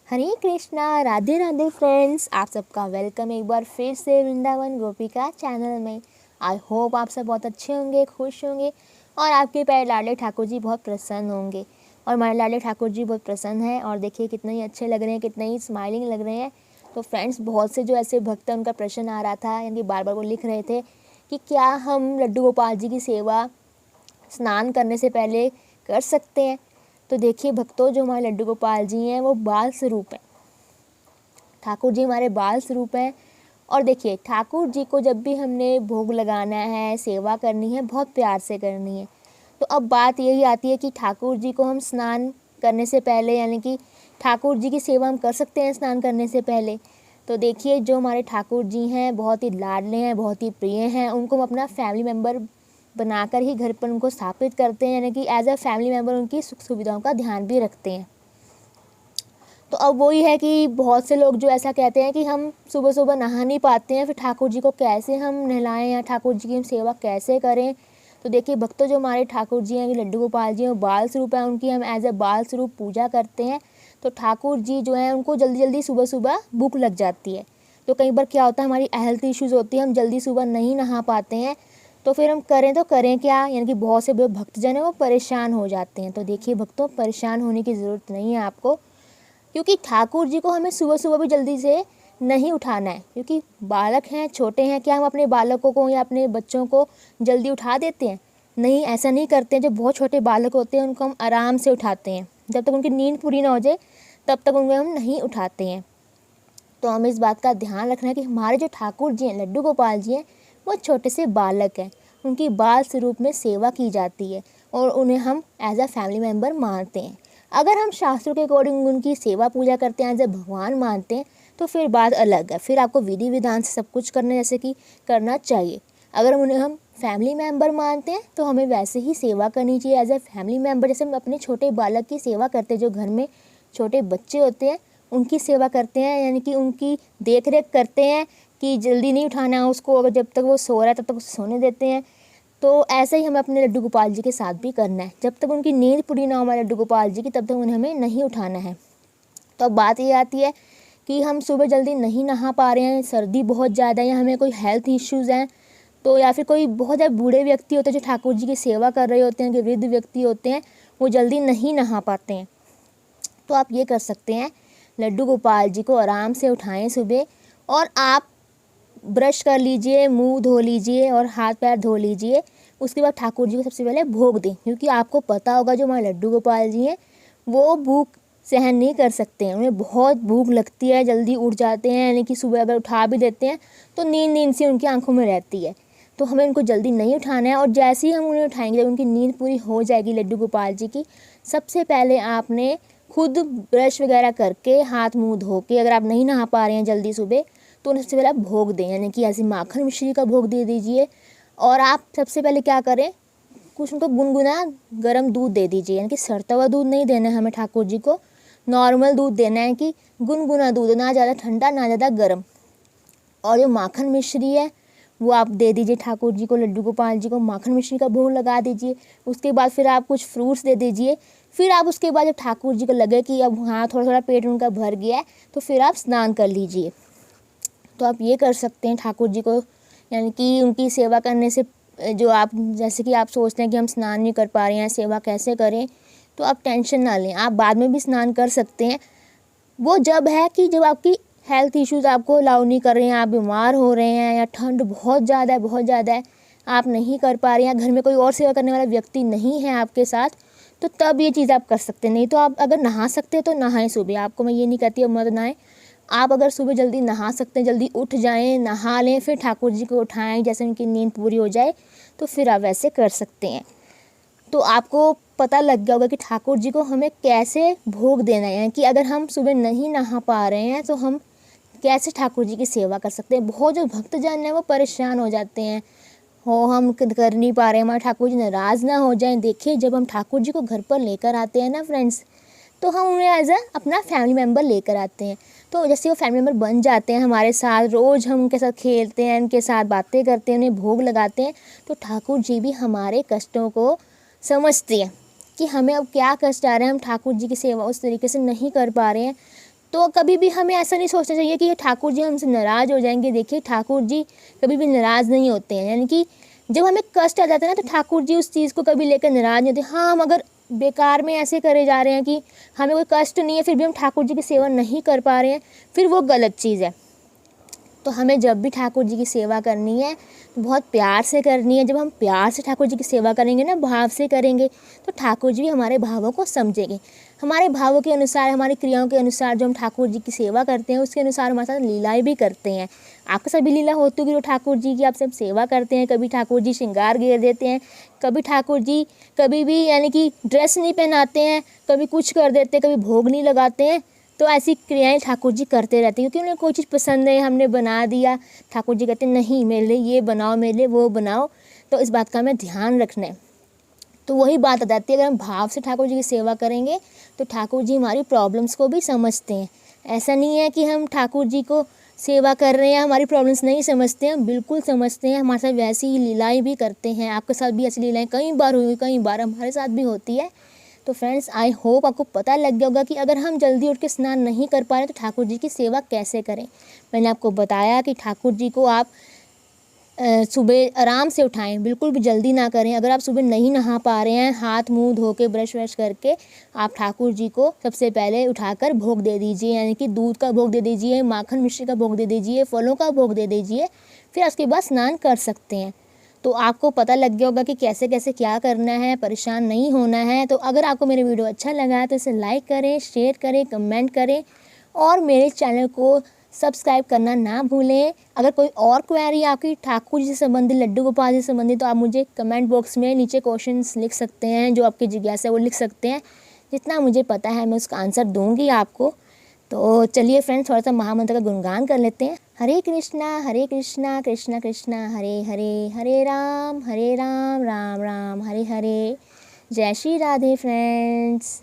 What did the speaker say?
हरे Krishna, Radhe Radhe friends. आप सबका welcome एक बार फिर से वृंदावन गोपिका चैनल में। आई होप आप सब बहुत अच्छे होंगे, खुश होंगे और आपके प्यारे लाडले ठाकुर जी बहुत प्रसन्न होंगे। और हमारे लाडले ठाकुर जी बहुत प्रसन्न हैं और देखिए कितने ही अच्छे लग रहे हैं, कितने ही स्माइलिंग लग रहे हैं। तो फ्रेंड्स, बहुत से जो ऐसे भक्त हैं उनका प्रश्न आ रहा था, यानी बार बार वो लिख रहे थे कि क्या हम लड्डू गोपाल जी की सेवा स्नान करने से पहले कर सकते हैं। तो देखिए भक्तों, जो हमारे लड्डू गोपाल जी हैं वो बाल स्वरूप हैं। ठाकुर जी हमारे बाल स्वरूप हैं। और देखिए ठाकुर जी को जब भी हमने भोग लगाना है, सेवा करनी है, बहुत प्यार से करनी है। तो अब बात यही आती है कि ठाकुर जी को हम स्नान करने से पहले, यानी कि ठाकुर जी की सेवा हम कर सकते हैं स्नान करने से पहले। तो देखिए जो हमारे ठाकुर जी हैं बहुत ही लाडले हैं, बहुत ही प्रिय हैं। उनको हम अपना फैमिली मेम्बर बनाकर ही घर पर उनको स्थापित करते हैं, यानी कि एज अ फैमिली मेम्बर उनकी सुख सुविधाओं का ध्यान भी रखते हैं। तो अब वही है कि बहुत से लोग जो ऐसा कहते हैं कि हम सुबह सुबह नहा नहीं पाते हैं, फिर ठाकुर जी को कैसे हम नहलाएं या ठाकुर जी की हम सेवा कैसे करें। तो देखिए भक्तों, जो हमारे ठाकुर जी हैं, लड्डू गोपाल जी हैं, वो बाल स्वरूप हैं, उनकी हम एज अ बाल स्वरूप पूजा करते हैं। तो ठाकुर जी जो हैं उनको जल्दी जल्दी सुबह सुबह भूख लग जाती है। तो कई बार क्या होता है, हमारी हेल्थ इश्यूज़ होती है, हम जल्दी सुबह नहीं नहा पाते हैं। तो फिर हम करें तो करें क्या, यानी कि बहुत से जो भक्तजन हैं वो परेशान हो जाते हैं। तो देखिए भक्तों, परेशान होने की ज़रूरत नहीं है आपको, क्योंकि ठाकुर जी को हमें सुबह सुबह भी जल्दी से नहीं उठाना है। क्योंकि बालक हैं, छोटे हैं, क्या हम अपने बालकों को या अपने बच्चों को जल्दी उठा देते हैं? नहीं, ऐसा नहीं करते हैं। जो बहुत छोटे बालक होते हैं उनको हम आराम से उठाते हैं, जब तक उनकी नींद पूरी ना हो जाए तब तक उनको हम नहीं उठाते हैं। तो हमें इस बात का ध्यान रखना है कि हमारे जो ठाकुर जी हैं, लड्डू गोपाल जी हैं, वो छोटे से बालक हैं। उनकी बाल स्वरूप में सेवा की जाती है और उन्हें हम एज अ फैमिली मेम्बर मानते हैं। अगर हम शास्त्रों के अकॉर्डिंग उनकी सेवा पूजा करते हैं, एज अ भगवान मानते हैं, तो फिर बात अलग है। फिर आपको विधि विधान से सब कुछ करना जैसे कि करना चाहिए। अगर उन्हें हम फैमिली मेम्बर मानते हैं तो हमें वैसे ही सेवा करनी चाहिए एज अ फैमिली मेम्बर, जैसे हम अपने छोटे बालक की सेवा करते हैं। जो घर में छोटे बच्चे होते हैं उनकी सेवा करते हैं, यानी कि उनकी देख रेख करते हैं कि जल्दी नहीं उठाना है उसको, अगर जब तक वो सो रहा है तब तक उसे सोने देते हैं। तो ऐसे ही हमें अपने लड्डू गोपाल जी के साथ भी करना है। जब तक उनकी नींद पूरी ना हो हमारे लड्डू गोपाल जी की, तब तक उन्हें हमें नहीं उठाना है। तो अब बात ये आती है कि हम सुबह जल्दी नहीं नहा पा रहे हैं, सर्दी बहुत ज़्यादा है या हमें कोई हेल्थ इश्यूज़ हैं, तो या फिर कोई बहुत ज़्यादा बूढ़े व्यक्ति होते हैं जो ठाकुर जी की सेवा कर रहे होते हैं, जो वृद्ध व्यक्ति होते हैं, वो जल्दी नहीं नहा पाते हैं। तो आप ये कर सकते हैं, लड्डू गोपाल जी को आराम से उठाएं सुबह, और आप ब्रश कर लीजिए, मुंह धो लीजिए और हाथ पैर धो लीजिए। उसके बाद ठाकुर जी को सबसे पहले भोग दें, क्योंकि आपको पता होगा जो हमारे लड्डू गोपाल जी हैं वो भूख सहन नहीं कर सकते हैं। उन्हें बहुत भूख लगती है, जल्दी उठ जाते हैं, यानी कि सुबह अगर उठा भी देते हैं तो नींद नींद से उनकी आंखों में रहती है। तो हमें उनको जल्दी नहीं उठाना है। और जैसे ही हम उन्हें उठाएंगे, जब उनकी नींद पूरी हो जाएगी लड्डू गोपाल जी की, सबसे पहले आपने खुद ब्रश वगैरह करके हाथ मुंह धो के, अगर आप नहीं नहा पा रहे हैं जल्दी सुबह, तो उन्हें सबसे पहले आप भोग दें, यानी कि ऐसे माखन मिश्री का भोग दे दीजिए। और आप सबसे पहले क्या करें, कुछ उनको गुनगुना गर्म दूध दे दीजिए, यानी कि सड़ता हुआ दूध नहीं देना है हमें ठाकुर जी को, नॉर्मल दूध देना है, कि गुनगुना दूध, ना ज़्यादा ठंडा ना ज़्यादा गर्म। और जो माखन मिश्री है वो आप दे दीजिए ठाकुर जी को, लड्डू गोपाल जी को माखन मिश्री का भोग लगा दीजिए। उसके बाद फिर आप कुछ फ्रूट्स दे दीजिए। फिर आप उसके बाद जब ठाकुर जी को लगे कि अब हाँ थोड़ा थोड़ा पेट उनका भर गया है, तो फिर आप स्नान कर लीजिए। तो आप ये कर सकते हैं ठाकुर जी को, यानी कि उनकी सेवा करने से जो आप, जैसे कि आप सोचते हैं कि हम स्नान नहीं कर पा रहे हैं, सेवा कैसे करें, तो आप टेंशन ना लें, आप बाद में भी स्नान कर सकते हैं। वो जब है कि जब आपकी हेल्थ इश्यूज़ आपको अलाउ नहीं कर रहे हैं, आप बीमार हो रहे हैं, या ठंड बहुत ज़्यादा है, बहुत ज़्यादा है, आप नहीं कर पा रहे हैं, घर में कोई और सेवा करने वाला व्यक्ति नहीं है आपके साथ, तो तब ये चीज़ आप कर सकते हैं। नहीं तो आप अगर नहा सकते हैं तो नहाएं सुबह। आपको मैं ये नहीं कहती अब मत नहाएं। आप अगर सुबह जल्दी नहा सकते हैं, जल्दी उठ जाएं, नहा लें, फिर ठाकुर जी को उठाएं, जैसे उनकी नींद पूरी हो जाए, तो फिर आप वैसे कर सकते हैं। तो आपको पता लग गया होगा कि ठाकुर जी को हमें कैसे भोग देना है, कि अगर हम सुबह नहीं नहा पा रहे हैं तो हम कैसे ठाकुर जी की सेवा कर सकते हैं। बहुत जो भक्तजन हैं वो परेशान हो जाते हैं, हो हम कर नहीं पा रहे हैं, हमारे ठाकुर जी नाराज़ ना हो जाएं। देखिए जब हम ठाकुर जी को घर पर लेकर आते हैं ना फ्रेंड्स, तो हम उन्हें एज अ अपना फैमिली मेम्बर लेकर आते हैं। तो जैसे वो फैमिली मेम्बर बन जाते हैं हमारे साथ, रोज़ हम उनके साथ खेलते हैं, उनके साथ बातें करते हैं, उन्हें भोग लगाते हैं, तो ठाकुर जी भी हमारे कष्टों को समझते हैं कि हमें अब क्या कष्ट आ रहे हैं, हम ठाकुर जी की सेवा उस तरीके से नहीं कर पा रहे हैं। तो कभी भी हमें ऐसा नहीं सोचना चाहिए कि ये ठाकुर जी हमसे नाराज़ हो जाएंगे। देखिए ठाकुर जी कभी भी नाराज़ नहीं होते हैं, यानी कि जब हमें कष्ट आ जाता है ना तो ठाकुर जी उस चीज़ को कभी लेकर नाराज़ नहीं होते। हाँ, हम अगर बेकार में ऐसे करे जा रहे हैं कि हमें कोई कष्ट नहीं है फिर भी हम ठाकुर जी की सेवा नहीं कर पा रहे हैं, फिर वो गलत चीज़ है। तो हमें जब भी ठाकुर जी की सेवा करनी है तो बहुत प्यार से करनी है। जब हम प्यार से ठाकुर जी की सेवा करेंगे ना, भाव से करेंगे, तो ठाकुर जी भी हमारे भावों को समझेंगे। हमारे भावों के अनुसार, हमारी क्रियाओं के अनुसार जो हम ठाकुर जी की सेवा करते हैं उसके अनुसार हमारे साथ लीलाएँ भी करते हैं। आपके साथ भी लीला होती होगी जो ठाकुर जी की आप सब सेवा करते हैं। कभी ठाकुर जी श्रृंगार घेर देते हैं, कभी ठाकुर जी कभी भी यानी कि ड्रेस नहीं पहनाते हैं, कभी कुछ कर देते हैं, कभी भोग नहीं लगाते हैं। तो ऐसी क्रियाएं ठाकुर जी करते रहते हैं, क्योंकि उन्हें कोई चीज़ पसंद है, हमने बना दिया, ठाकुर जी कहते हैं नहीं मेरे लिए ये बनाओ, मेरे लिए वो बनाओ। तो इस बात का हमें ध्यान रखना है। तो वही बात आ जाती है, अगर हम भाव से ठाकुर जी की सेवा करेंगे तो ठाकुर जी हमारी प्रॉब्लम्स को भी समझते हैं। ऐसा नहीं है कि हम ठाकुर जी को सेवा कर रहे हैं हमारी प्रॉब्लम्स नहीं समझते हैं, बिल्कुल समझते हैं। हमारे साथ वैसी ही लीलाएँ भी करते हैं। आपके साथ भी ऐसी लीलाएँ कई बार हुई, कई बार हमारे साथ भी होती है। तो फ्रेंड्स, आई होप आपको पता लग गया होगा कि अगर हम जल्दी उठ के स्नान नहीं कर पा रहे तो ठाकुर जी की सेवा कैसे करें। मैंने आपको बताया कि ठाकुर जी को आप सुबह आराम से उठाएं, बिल्कुल भी जल्दी ना करें। अगर आप सुबह नहीं नहा पा रहे हैं, हाथ मुंह धो के ब्रश व्रश करके आप ठाकुर जी को सबसे पहले उठाकर भोग दे दीजिए, यानी कि दूध का भोग दे दीजिए, माखन मिश्री का भोग दे दीजिए, फलों का भोग दे दीजिए। फिर उसके बाद स्नान कर सकते हैं। तो आपको पता लग गया होगा कि कैसे कैसे क्या करना है, परेशान नहीं होना है। तो अगर आपको मेरा वीडियो अच्छा लगा है तो इसे लाइक करें, शेयर करें, कमेंट करें और मेरे चैनल को सब्सक्राइब करना ना भूलें। अगर कोई और क्वेरी आपकी ठाकुर जी से संबंधित, लड्डू गोपाल जी से संबंधित, तो आप मुझे कमेंट बॉक्स में नीचे क्वेश्चंस लिख सकते हैं, जो आपकी जिज्ञासा है वो लिख सकते हैं। जितना मुझे पता है मैं उसका आंसर दूंगी आपको। तो चलिए फ्रेंड्स, थोड़ा सा महामंत्र का गुणगान कर लेते हैं। हरे कृष्णा कृष्णा कृष्णा हरे हरे, हरे राम राम राम हरे हरे। जय श्री राधे फ्रेंड्स।